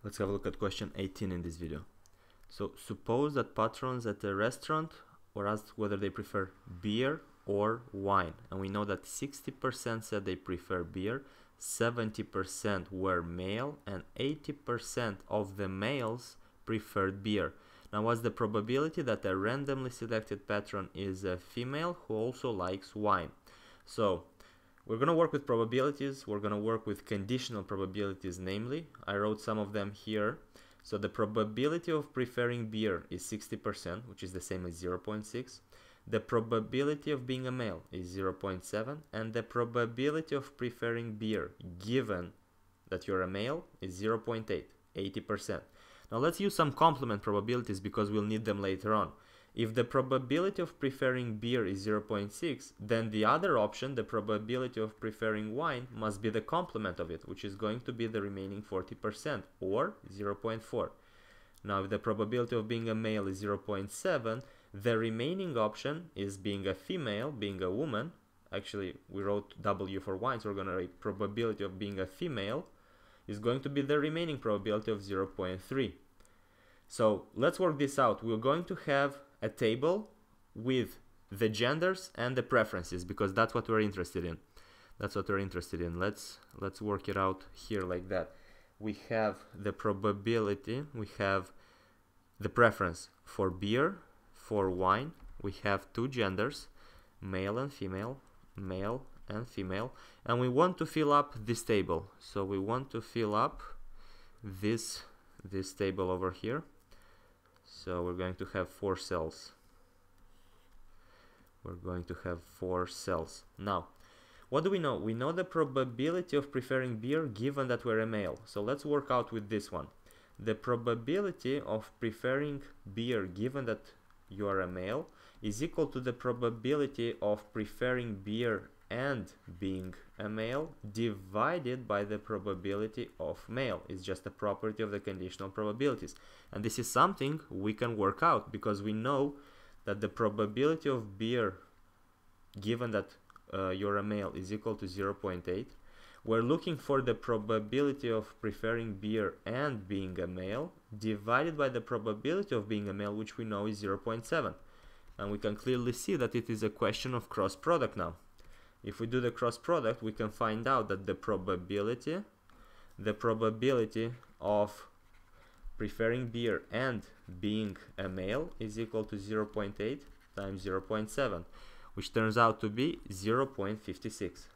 Let's have a look at question 18 in this video. So suppose that patrons at a restaurant were asked whether they prefer beer or wine, and we know that 60% said they prefer beer, 70% were male, and 80% of the males preferred beer. Now, what's the probability that a randomly selected patron is a female who also likes wine? So we're going to work with probabilities. We're going to work with conditional probabilities, namely. I wrote some of them here. So the probability of preferring beer is 60%, which is the same as 0.6. The probability of being a male is 0.7. And the probability of preferring beer, given that you're a male, is 0.8, 80%. Now let's use some complement probabilities because we'll need them later on. If the probability of preferring beer is 0.6, then the other option, the probability of preferring wine, must be the complement of it, which is going to be the remaining 40%, or 0.4. Now, if the probability of being a male is 0.7, the remaining option is being a female, being a woman. Actually, we wrote W for wine, so we're going to write probability of being a female is going to be the remaining probability of 0.3. So let's work this out. We're going to have a table with the genders and the preferences because that's what we're interested in. That's what we're interested in. Let's work it out here like that. We have the probability, we have the preference for beer, for wine. We have two genders, male and female, male and female, and we want to fill up this table. So we want to fill up this table over here. So we're going to have 4 cells. We're going to have 4 cells. Now, what do we know? We know the probability of preferring beer given that we're a male. So let's work out with this one. The probability of preferring beer given that you are a male is equal to the probability of preferring beer and being a male divided by the probability of male. It's just a property of the conditional probabilities, and this is something we can work out because we know that the probability of beer given that you're a male is equal to 0.8. We're looking for the probability of preferring beer and being a male divided by the probability of being a male, which we know is 0.7, and we can clearly see that it is a question of cross product now. If we do the cross product, we can find out that the probability of preferring beer and being a male is equal to 0.8 times 0.7, which turns out to be 0.56.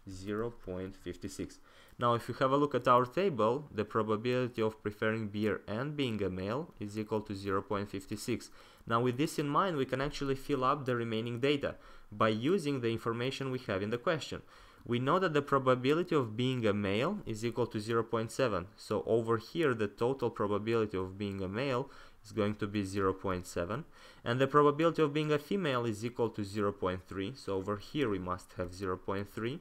0.56. Now, if you have a look at our table, the probability of preferring beer and being a male is equal to 0.56. Now, with this in mind, we can actually fill up the remaining data by using the information we have in the question. We know that the probability of being a male is equal to 0.7. So over here, the total probability of being a male is going to be 0.7. And the probability of being a female is equal to 0.3. So over here, we must have 0.3.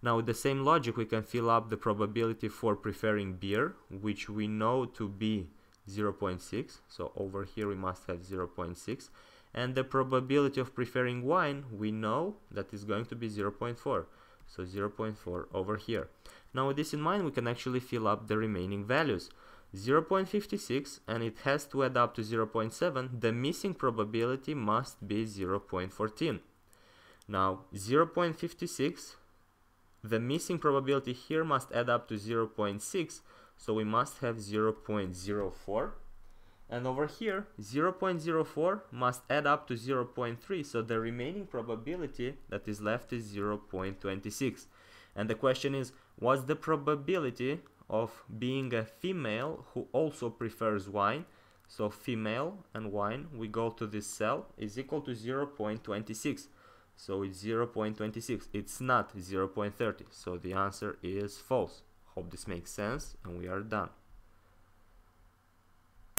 Now, with the same logic, we can fill up the probability for preferring beer, which we know to be 0.6. So over here, we must have 0.6. And the probability of preferring wine, we know that is going to be 0.4. So 0.4 over here. Now, with this in mind, we can actually fill up the remaining values. 0.56, and it has to add up to 0.7. The missing probability must be 0.14. Now, 0.56, the missing probability here must add up to 0.6, so we must have 0.04. And over here, 0.04 must add up to 0.3, so the remaining probability that is left is 0.26. And the question is, what's the probability of being a female who also prefers wine? So female and wine, we go to this cell, is equal to 0.26. So it's 0.26. It's not 0.30. So the answer is false. Hope this makes sense, and we are done.